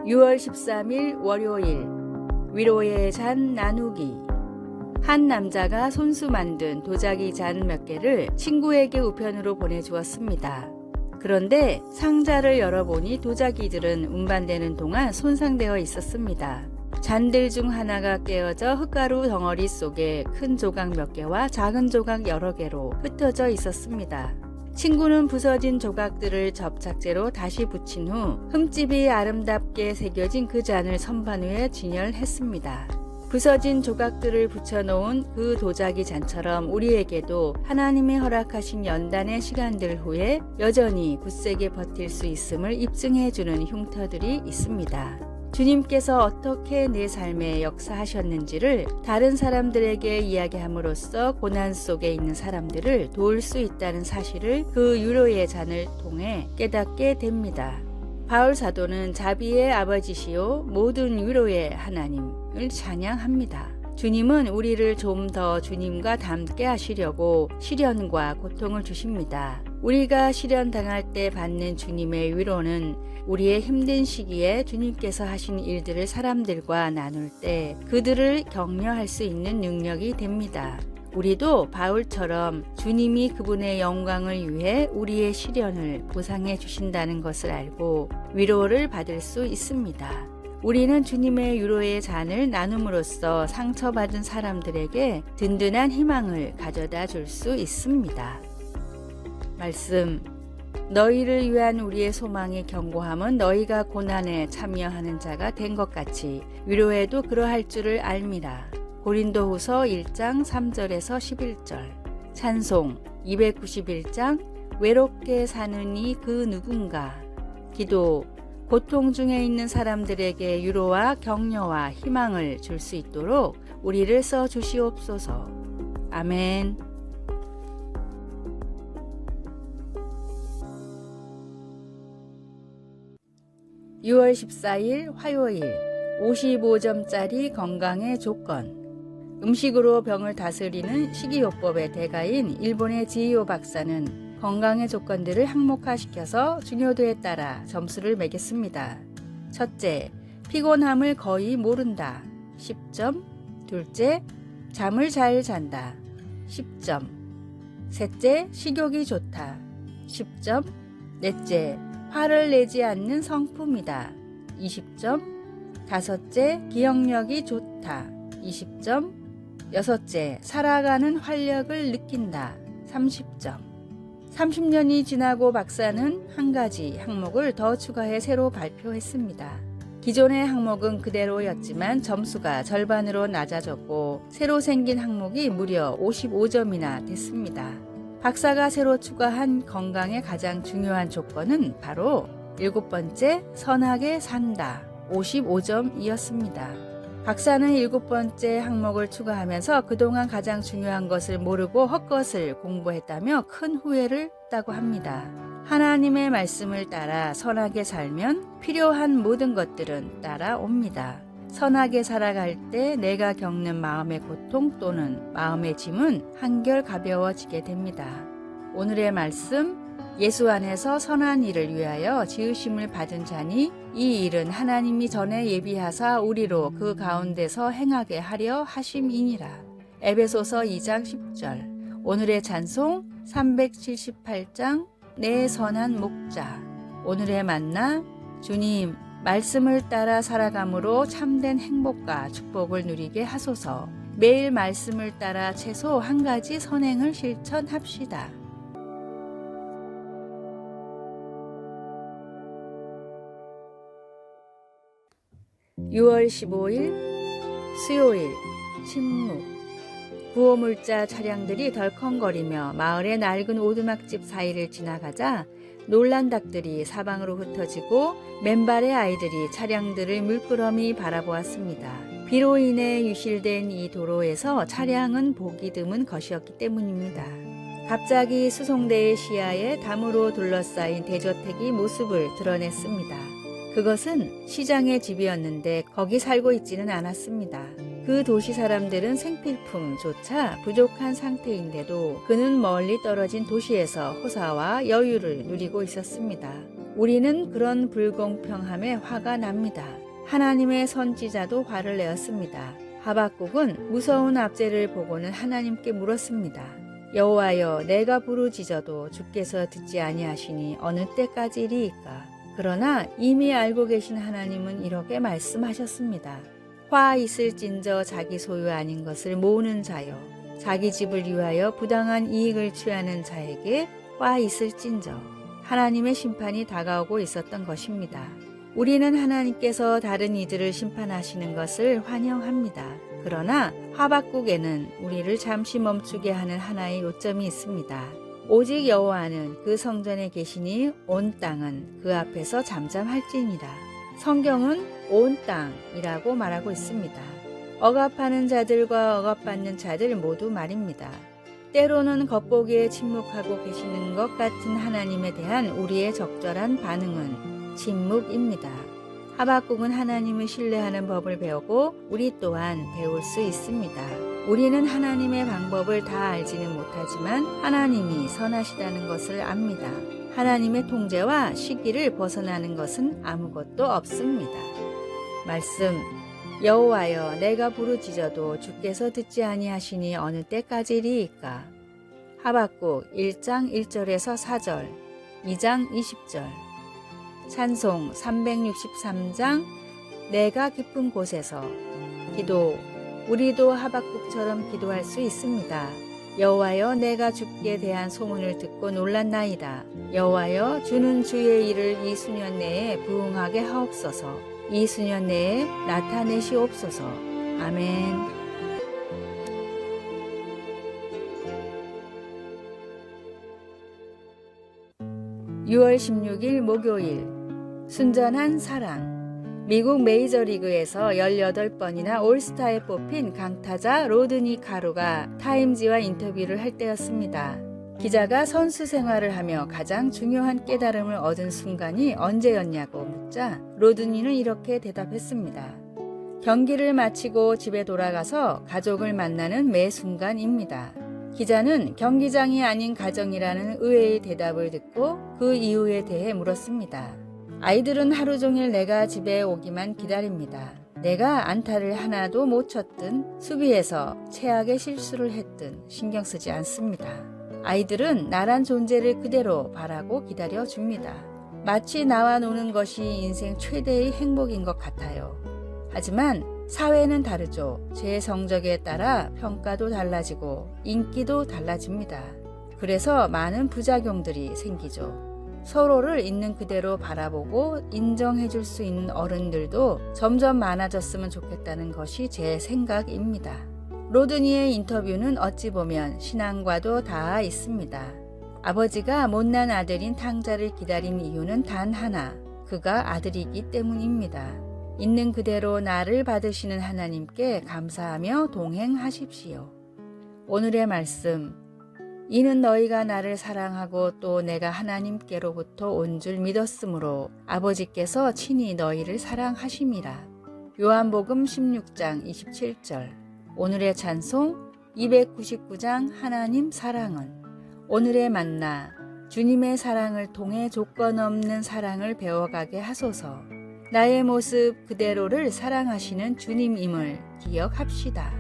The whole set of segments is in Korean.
6월 13일 월요일 위로의 잔 나누기. 한 남자가 손수 만든 도자기 잔 몇 개를 친구에게 우편으로 보내주었습니다. 그런데 상자를 열어보니 도자기들은 운반되는 동안 손상되어 있었습니다. 잔들 중 하나가 깨어져 흙가루 덩어리 속에 큰 조각 몇 개와 작은 조각 여러 개로 흩어져 있었습니다. 친구는 부서진 조각들을 접착제로 다시 붙인 후 흠집이 아름답게 새겨진 그 잔을 선반 위에 진열했습니다. 부서진 조각들을 붙여놓은 그 도자기 잔처럼 우리에게도 하나님이 허락하신 연단의 시간들 후에 여전히 굳세게 버틸 수 있음을 입증해주는 흉터들이 있습니다. 주님께서 어떻게 내 삶에 역사하셨는지를 다른 사람들에게 이야기함으로써 고난 속에 있는 사람들을 도울 수 있다는 사실을 그 위로의 잔을 통해 깨닫게 됩니다. 바울 사도는 자비의 아버지시요 모든 위로의 하나님을 찬양합니다. 주님은 우리를 좀 더 주님과 닮게 하시려고 시련과 고통을 주십니다. 우리가 시련당할 때 받는 주님의 위로는 우리의 힘든 시기에 주님께서 하신 일들을 사람들과 나눌 때 그들을 격려할 수 있는 능력이 됩니다. 우리도 바울처럼 주님이 그분의 영광을 위해 우리의 시련을 보상해 주신다는 것을 알고 위로를 받을 수 있습니다. 우리는 주님의 위로의 잔을 나눔으로써 상처받은 사람들에게 든든한 희망을 가져다 줄 수 있습니다. 말씀. 너희를 위한 우리의 소망의 견고함은 너희가 고난에 참여하는 자가 된 것 같이 위로에도 그러할 줄을 알미라. 고린도후서 1장 3절에서 11절. 찬송 291장 외롭게 사는 이 그 누군가. 기도. 고통 중에 있는 사람들에게 위로와 격려와 희망을 줄 수 있도록 우리를 써 주시옵소서. 아멘. (6월 14일) 화요일 55점짜리 건강의 조건. 음식으로 병을 다스리는 식이요법의 대가인 일본의 지이오 박사는 건강의 조건들을 항목화시켜서 중요도에 따라 점수를 매겼습니다. 첫째, 피곤함을 거의 모른다. 10점. 둘째, 잠을 잘 잔다. 10점. 셋째, 식욕이 좋다. 10점. 넷째, 화를 내지 않는 성품이다. 20점. 다섯째, 기억력이 좋다. 20점. 여섯째, 살아가는 활력을 느낀다. 30점. 30년이 지나고 박사는 한 가지 항목을 더 추가해 새로 발표했습니다. 기존의 항목은 그대로였지만 점수가 절반으로 낮아졌고 새로 생긴 항목이 무려 55점이나 됐습니다. 박사가 새로 추가한 건강의 가장 중요한 조건은 바로 7번째, 선하게 산다. 55점이었습니다. 박사는 7번째 항목을 추가하면서 그동안 가장 중요한 것을 모르고 헛것을 공부했다며 큰 후회를 했다고 합니다. 하나님의 말씀을 따라 선하게 살면 필요한 모든 것들은 따라옵니다. 선하게 살아갈 때 내가 겪는 마음의 고통 또는 마음의 짐은 한결 가벼워지게 됩니다. 오늘의 말씀, 예수 안에서 선한 일을 위하여 지으심을 받은 자니 이 일은 하나님이 전에 예비하사 우리로 그 가운데서 행하게 하려 하심이니라. 에베소서 2장 10절. 오늘의 찬송 378장 내 선한 목자. 오늘의 만나. 주님, 말씀을 따라 살아감으로 참된 행복과 축복을 누리게 하소서. 매일 말씀을 따라 최소 한 가지 선행을 실천합시다. 6월 15일 수요일 침묵. 구호물자 차량들이 덜컹거리며 마을의 낡은 오두막집 사이를 지나가자 놀란 닭들이 사방으로 흩어지고 맨발의 아이들이 차량들을 물끄러미 바라보았습니다. 비로 인해 유실된 이 도로에서 차량은 보기 드문 것이었기 때문입니다. 갑자기 수송대의 시야에 담으로 둘러싸인 대저택이 모습을 드러냈습니다. 그것은 시장의 집이었는데 거기 살고 있지는 않았습니다. 그 도시 사람들은 생필품조차 부족한 상태인데도 그는 멀리 떨어진 도시에서 호사와 여유를 누리고 있었습니다. 우리는 그런 불공평함에 화가 납니다. 하나님의 선지자도 화를 내었습니다. 하박국은 무서운 압제를 보고는 하나님께 물었습니다. 여호와여, 내가 부르짖어도 주께서 듣지 아니하시니 어느 때까지리이까? 그러나 이미 알고 계신 하나님은 이렇게 말씀하셨습니다. 화 있을진저 자기 소유 아닌 것을 모으는 자여, 자기 집을 위하여 부당한 이익을 취하는 자에게 화 있을진저. 하나님의 심판이 다가오고 있었던 것입니다. 우리는 하나님께서 다른 이들을 심판하시는 것을 환영합니다. 그러나 하박국에는 우리를 잠시 멈추게 하는 하나의 요점이 있습니다. 오직 여호와는 그 성전에 계시니 온 땅은 그 앞에서 잠잠할지니라. 성경은 온 땅이라고 말하고 있습니다. 억압하는 자들과 억압받는 자들 모두 말입니다. 때로는 겉보기에 침묵하고 계시는 것 같은 하나님에 대한 우리의 적절한 반응은 침묵입니다. 하박국은 하나님을 신뢰하는 법을 배우고 우리 또한 배울 수 있습니다. 우리는 하나님의 방법을 다 알지는 못하지만 하나님이 선하시다는 것을 압니다. 하나님의 통제와 시기를 벗어나는 것은 아무것도 없습니다. 말씀, 여호와여, 내가 부르짖어도 주께서 듣지 아니하시니 어느 때까지리이까? 하박국 1장 1절에서 4절, 2장 20절. 찬송 363장 내가 깊은 곳에서 기도. 우리도 하박국처럼 기도할 수 있습니다. 여호와여, 내가 주께 대한 소문을 듣고 놀랐나이다. 여호와여, 주는 주의 일을 이 수년 내에 부응하게 하옵소서. 이 수년 내에 나타내시옵소서. 아멘. 6월 16일 목요일 순전한 사랑. 미국 메이저리그에서 18번이나 올스타에 뽑힌 강타자 로드니 카루가 타임지와 인터뷰를 할 때였습니다. 기자가 선수 생활을 하며 가장 중요한 깨달음을 얻은 순간이 언제였냐고 묻자 로드니는 이렇게 대답했습니다. 경기를 마치고 집에 돌아가서 가족을 만나는 매 순간입니다. 기자는 경기장이 아닌 가정이라는 의외의 대답을 듣고 그 이유에 대해 물었습니다. 아이들은 하루 종일 내가 집에 오기만 기다립니다. 내가 안타를 하나도 못 쳤든 수비에서 최악의 실수를 했든 신경 쓰지 않습니다. 아이들은 나란 존재를 그대로 바라고 기다려줍니다. 마치 나와 노는 것이 인생 최대의 행복인 것 같아요. 하지만 사회는 다르죠. 제 성적에 따라 평가도 달라지고 인기도 달라집니다. 그래서 많은 부작용들이 생기죠. 서로를 있는 그대로 바라보고 인정해 줄 수 있는 어른들도 점점 많아졌으면 좋겠다는 것이 제 생각입니다. 로드니의 인터뷰는 어찌 보면 신앙과도 닿아 있습니다. 아버지가 못난 아들인 탕자를 기다린 이유는 단 하나, 그가 아들이기 때문입니다. 있는 그대로 나를 받으시는 하나님께 감사하며 동행하십시오. 오늘의 말씀, 이는 너희가 나를 사랑하고 또 내가 하나님께로부터 온 줄 믿었으므로 아버지께서 친히 너희를 사랑하심이라. 요한복음 16장 27절. 오늘의 찬송 299장 하나님 사랑은. 오늘의 만나, 주님의 사랑을 통해 조건 없는 사랑을 배워가게 하소서. 나의 모습 그대로를 사랑하시는 주님임을 기억합시다.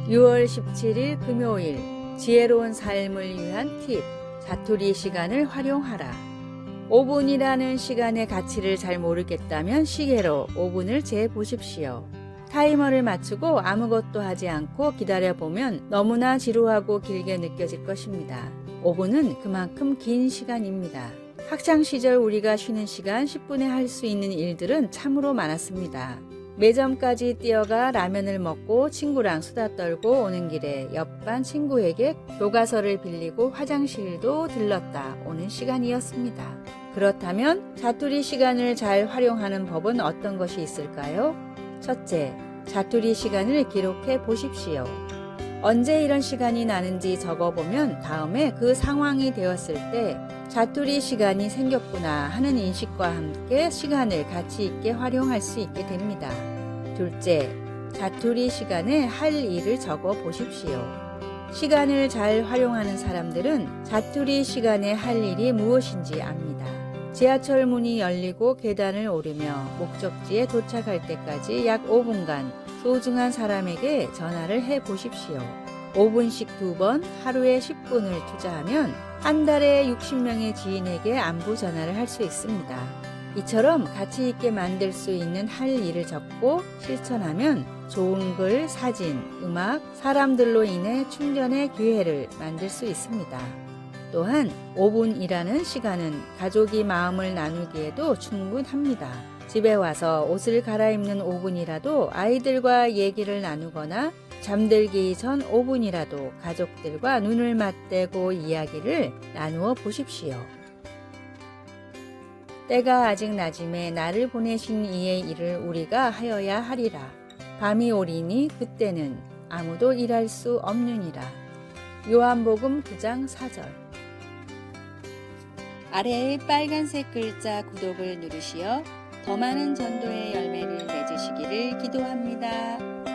6월 17일 금요일 지혜로운 삶을 위한 팁, 자투리 시간을 활용하라. 5분이라는 시간의 가치를 잘 모르겠다면 시계로 5분을 재보십시오. 타이머를 맞추고 아무것도 하지 않고 기다려보면 너무나 지루하고 길게 느껴질 것입니다. 5분은 그만큼 긴 시간입니다. 학창시절 우리가 쉬는 시간 10분에 할 수 있는 일들은 참으로 많았습니다. 매점까지 뛰어가 라면을 먹고 친구랑 수다 떨고 오는 길에 옆반 친구에게 교과서를 빌리고 화장실도 들렀다 오는 시간이었습니다. 그렇다면 자투리 시간을 잘 활용하는 법은 어떤 것이 있을까요? 첫째, 자투리 시간을 기록해 보십시오. 언제 이런 시간이 나는지 적어보면 다음에 그 상황이 되었을 때 자투리 시간이 생겼구나 하는 인식과 함께 시간을 가치 있게 활용할 수 있게 됩니다. 둘째, 자투리 시간에 할 일을 적어 보십시오. 시간을 잘 활용하는 사람들은 자투리 시간에 할 일이 무엇인지 압니다. 지하철 문이 열리고 계단을 오르며 목적지에 도착할 때까지 약 5분간 소중한 사람에게 전화를 해 보십시오. 5분씩 2번 하루에 10분을 투자하면 한 달에 60명의 지인에게 안부 전화를 할 수 있습니다. 이처럼 가치 있게 만들 수 있는 할 일을 적고 실천하면 좋은 글, 사진, 음악, 사람들로 인해 충전의 기회를 만들 수 있습니다. 또한 5분이라는 시간은 가족이 마음을 나누기에도 충분합니다. 집에 와서 옷을 갈아입는 5분이라도 아이들과 얘기를 나누거나 잠들기 전 5분이라도 가족들과 눈을 맞대고 이야기를 나누어 보십시오. 때가 아직 낮음에 나를 보내신 이의 일을 우리가 하여야 하리라. 밤이 오리니 그때는 아무도 일할 수 없느니라. 요한복음 9장 4절. 아래의 빨간색 글자 구독을 누르시어 더 많은 전도의 열매를 맺으시기를 기도합니다.